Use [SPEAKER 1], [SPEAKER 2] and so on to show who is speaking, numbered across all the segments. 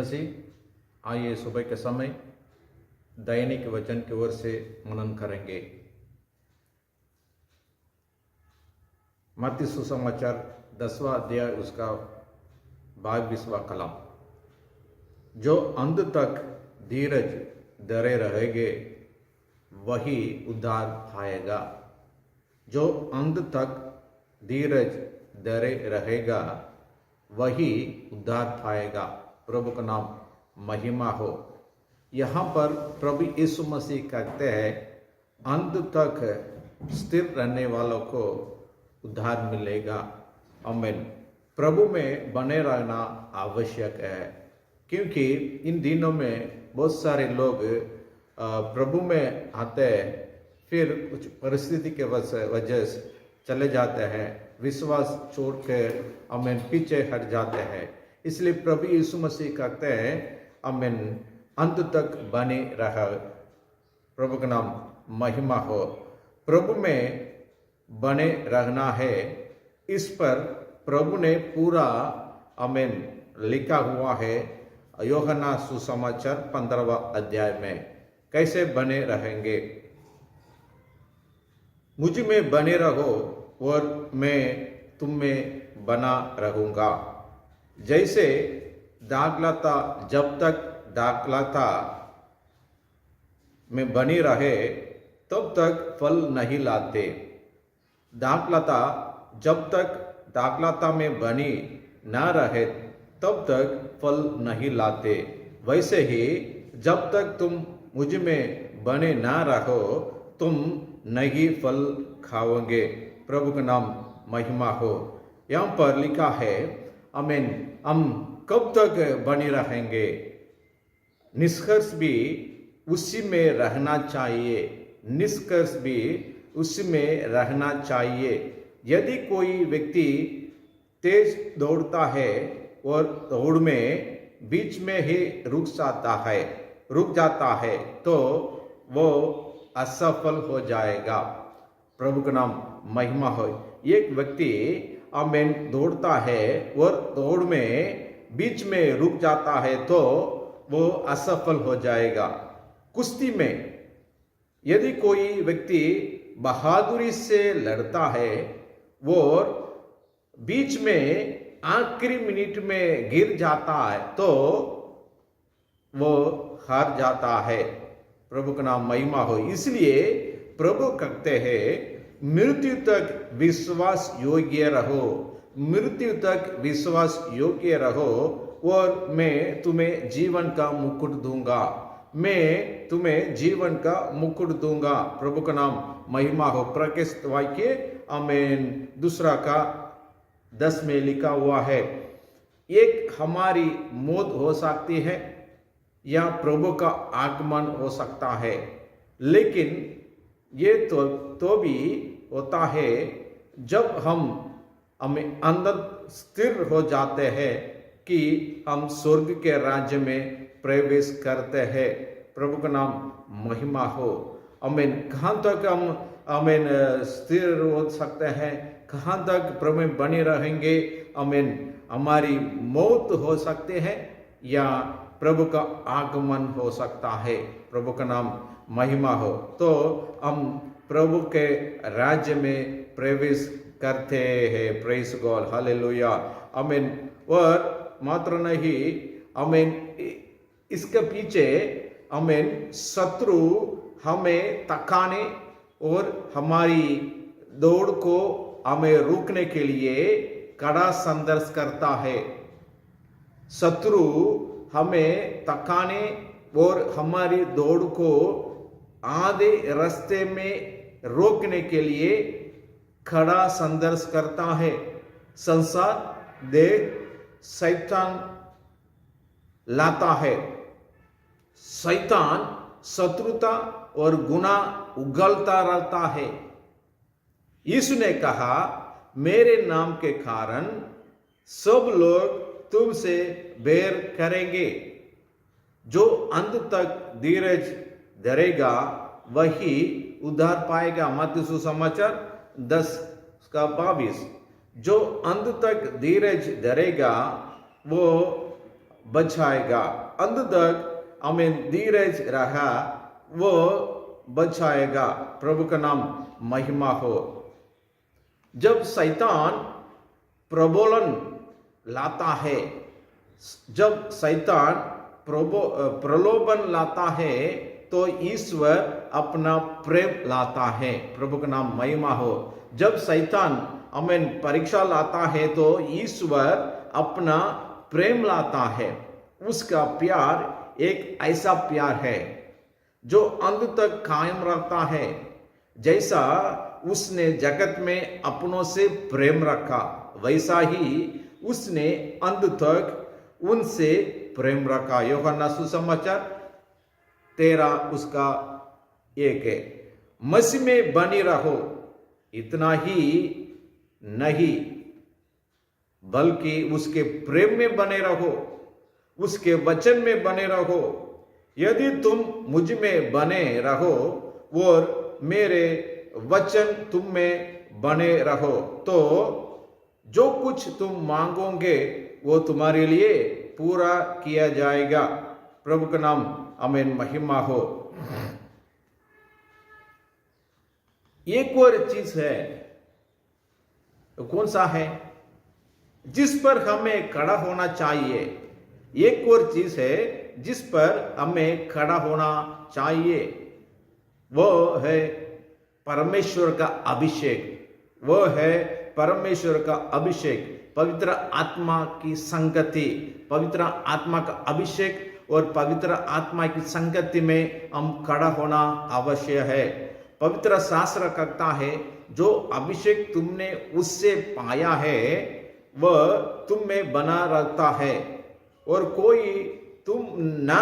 [SPEAKER 1] मसीह। आइए सुबह के समय दैनिक वचन की ओर से मनन करेंगे। मत्ती सुसमाचार 10वां अध्याय उसका 22वां कलम। जो अंत तक धीरज धरे रहेंगे वही उद्धार पाएगा। जो अंत तक धीरज धरे रहेगा वही उद्धार पाएगा। प्रभु का नाम महिमा हो। यहाँ पर प्रभु यीशु मसीह कहते हैं अंत तक स्थिर रहने वालों को उद्धार मिलेगा। आमीन। प्रभु में बने रहना आवश्यक है, क्योंकि इन दिनों में बहुत सारे लोग प्रभु में आते हैं, फिर कुछ परिस्थिति के वजह से चले जाते हैं, विश्वास छोड़कर आमीन पीछे हट जाते हैं। इसलिए प्रभु यीशु मसीह कहते हैं आमीन अंत तक बने रह। प्रभु का नाम महिमा हो। प्रभु में बने रहना है, इस पर प्रभु ने पूरा आमीन लिखा हुआ है। यूहन्ना सुसमाचार 15वां अध्याय में कैसे बने रहेंगे। मुझ में बने रहो और मैं तुम में बना रहूंगा। जैसे दाखलता जब तक दाखलता में बनी रहे तब तक फल नहीं लाते, दाखलता जब तक दाखलता में बनी न रहे तब तक फल नहीं लाते, वैसे ही जब तक तुम मुझ में बने ना रहो तुम नहीं फल खाओगे। प्रभु का नाम महिमा हो। यहाँ पर लिखा है आमीन हम कब तक बने रहेंगे। निष्कर्ष भी उसी में रहना चाहिए। निष्कर्ष भी उसी में रहना चाहिए। यदि कोई व्यक्ति तेज दौड़ता है और दौड़ में बीच में ही रुक जाता है तो वो असफल हो जाएगा। प्रभु का नाम महिमा हो। एक व्यक्ति आमीन दौड़ता है और दौड़ में बीच में रुक जाता है तो वो असफल हो जाएगा। कुश्ती में यदि कोई व्यक्ति बहादुरी से लड़ता है और बीच में आखिरी मिनट में गिर जाता है तो वो हार जाता है। प्रभु का नाम महिमा हो। इसलिए प्रभु कहते हैं मृत्यु तक विश्वास योग्य रहो, मृत्यु तक विश्वास योग्य रहो और मैं तुम्हें जीवन का मुकुट दूंगा, मैं तुम्हें जीवन का मुकुट दूंगा। प्रभु का नाम महिमा हो। प्रकाशित वाक्य आमीन 2 का 10 में लिखा हुआ है एक हमारी मौत हो सकती है या प्रभु का आगमन हो सकता है, लेकिन ये तो भी होता है जब हमें अंदर स्थिर हो जाते हैं कि हम स्वर्ग के राज्य में प्रवेश करते हैं। प्रभु का नाम महिमा हो। आमीन। कहाँ तक हम आमीन स्थिर हो सकते हैं, कहाँ तक प्रभु में बने रहेंगे। आमीन हमारी मौत हो सकते हैं या प्रभु का आगमन हो सकता है। प्रभु का नाम महिमा हो। तो हम प्रभु के राज्य में प्रवेश करते हैं। प्रेज गॉड, हालेलुया, आमीन। और मात्र नहीं आमीन इसके पीछे आमीन शत्रु हमें तकाने और हमारी दौड़ को हमें रोकने के लिए कड़ा संघर्ष करता है। शत्रु हमें तकाने और हमारी दौड़ को आधे रास्ते में रोकने के लिए खड़ा संघर्ष करता है। संसार देह शैतान लाता है। शैतान शत्रुता और गुनाह उगलता रहता है। यीशु ने कहा मेरे नाम के कारण सब लोग तुमसे बैर करेंगे। जो अंत तक धीरज धरेगा वही उद्धार पाएगा। मत्ती सुसमाचार 10 का 22। जो अंत तक धीरज धरेगा वो बचाएगा। अंत तक हमें धीरज रहा, वो बचाएगा। प्रभु का नाम महिमा हो। जब शैतान प्रलोभन लाता है, जब शैतान प्रलोभन लाता है, तो ईश्वर अपना प्रेम लाता है। प्रभु का नाम महिमा हो। जब शैतान हमें परीक्षा लाता है, तो ईश्वर अपना प्रेम लाता है। उसका प्यार एक ऐसा प्यार है जो अंत तक कायम रहता है। जैसा उसने जगत में अपनों से प्रेम रखा, वैसा ही उसने अंत तक उनसे प्रेम रखा। यूहन्ना सुसमाचार 13 उसका 1 है। मसीह में बनी रहो, इतना ही नहीं बल्कि उसके प्रेम में बने रहो, उसके वचन में बने रहो। यदि तुम मुझ में बने रहो और मेरे वचन तुम में बने रहो, तो जो कुछ तुम मांगोगे वो तुम्हारे लिए पूरा किया जाएगा। प्रभु का नाम आमीन महिमा हो। एक और चीज है, कौन सा है, जिस पर हमें खड़ा होना चाहिए। एक और चीज है जिस पर हमें खड़ा होना चाहिए, वो है परमेश्वर का अभिषेक। वो है परमेश्वर का अभिषेक, पवित्र आत्मा की संगति। पवित्र आत्मा का अभिषेक और पवित्र आत्मा की संगति में हम खड़ा होना आवश्यक है। पवित्र शास्त्र कहता है, जो अभिषेक तुमने उससे पाया है वह तुम में बना रहता है, और कोई तुम न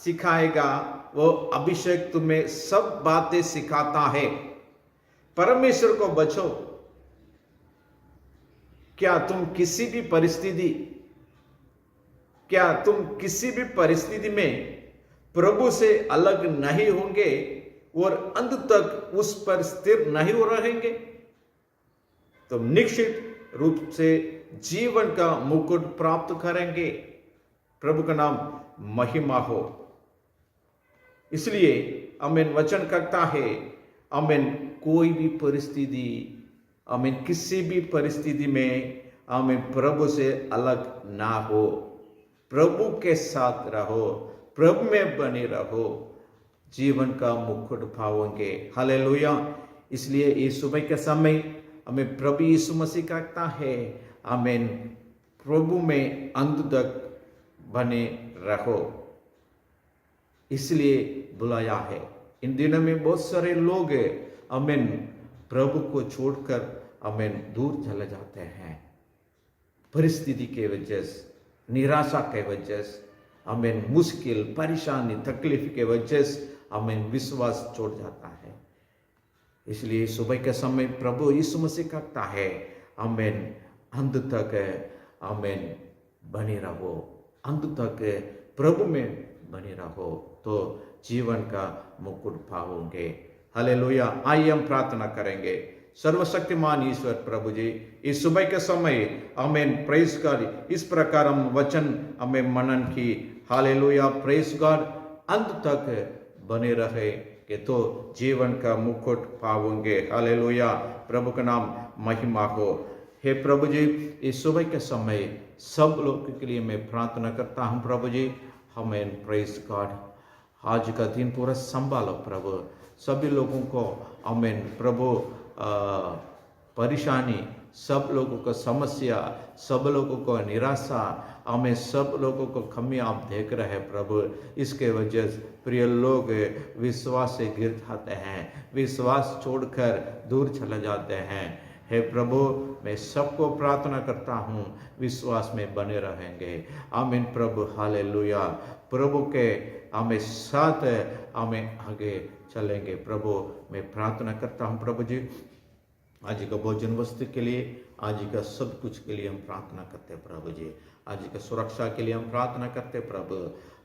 [SPEAKER 1] सिखाएगा, वो अभिषेक तुम्हें सब बातें सिखाता है। परमेश्वर को बचो। क्या तुम किसी भी परिस्थिति में प्रभु से अलग नहीं होंगे और अंत तक उस पर स्थिर नहीं हो रहेंगे? तुम निश्चित रूप से जीवन का मुकुट प्राप्त करेंगे। प्रभु का नाम महिमा हो। इसलिए आमीन वचन करता है, आमीन कोई भी परिस्थिति, आमीन किसी भी परिस्थिति में आमीन प्रभु से अलग ना हो, प्रभु के साथ रहो, प्रभु में बने रहो, जीवन का मुकुट पाओगे। हालेलुया। इसलिए इस सुबह के समय हमें प्रभु यीशु मसीह कहता है, आमीन प्रभु में अंत तक बने रहो, इसलिए बुलाया है। इन दिनों में बहुत सारे लोग आमीन प्रभु को छोड़कर आमीन दूर चले जाते हैं, परिस्थिति के वजह से, निराशा के वजह से, आमीन मुश्किल, परेशानी, तकलीफ के वजह से आमीन विश्वास छोड़ जाता है। इसलिए सुबह के समय प्रभु यीशु मसीह कहता है, आमीन अंत तक आमीन बने रहो, अंत तक प्रभु में बने रहो, तो जीवन का मुकुट पाओगे। हालेलुया। आइए हम प्रार्थना करेंगे। सर्वशक्तिमान ईश्वर प्रभु जी, इस सुबह के समय आमीन प्रेस कर इस प्रकार हम वचन हमें मनन की। हालेलुया। प्रेस गॉड, अंत तक बने रहे कि तो जीवन का मुकुट पाओगे। हालेलुया। प्रभु का नाम महिमा हो। हे प्रभु जी, इस सुबह के समय सब लोगों के लिए मैं प्रार्थना करता हूँ प्रभु जी, हमें प्रेस गॉड आज का दिन पूरा संभालो प्रभु। सभी लोगों को आमीन प्रभु परेशानी, सब लोगों को समस्या, सब लोगों को निराशा, हमें सब लोगों को कमी आप देख रहे हैं प्रभु। इसके वजह से प्रिय लोग विश्वास से गिर जाते हैं, विश्वास छोड़कर दूर चले जाते हैं। हे प्रभु, मैं सबको प्रार्थना करता हूँ विश्वास में बने रहेंगे। आमीन प्रभु। हालेलुया। प्रभु के हमें साथ हमें आगे चलेंगे। प्रभु मैं प्रार्थना करता हूँ प्रभु जी, आज का भोजन वस्तु के लिए, आज का सब कुछ के लिए हम प्रार्थना करते हैं प्रभु जी। आज का सुरक्षा के लिए हम प्रार्थना करते हैं प्रभु।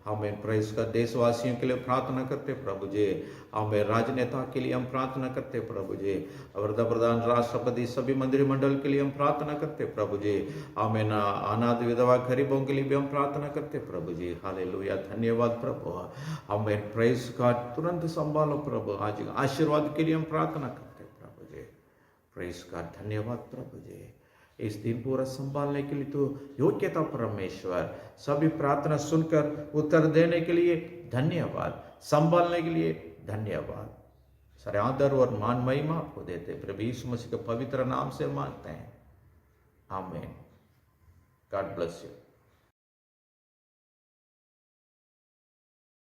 [SPEAKER 1] हमें प्रेस का देशवासियों के लिए प्रार्थना करते प्रभु जी। हमें राजनेता के लिए हम प्रार्थना करते प्रभु जी। वृद्ध राष्ट्रपति सभी मंत्रिमंडल के लिए हम प्रार्थना करते प्रभु जी। हमें ना अनाथ विधवा गरीबों के लिए भी हम प्रार्थना करते प्रभु जी। हालेलुया, धन्यवाद प्रभु। हमें प्रेस का तुरंत संभालो प्रभु। आज आशीर्वाद के लिए हम प्रार्थना करते प्रभु जी। प्रेस का धन्यवाद प्रभु जी। इस दिन पूरा संभालने के लिए तो योग्यता परमेश्वर। सभी प्रार्थना सुनकर उत्तर देने के लिए धन्यवाद, संभालने के लिए धन्यवाद। सारे आदर और मान महिमा आपको देते प्रभु यीशु मसीह के पवित्र नाम से मांगते हैं, आमीन। God bless you.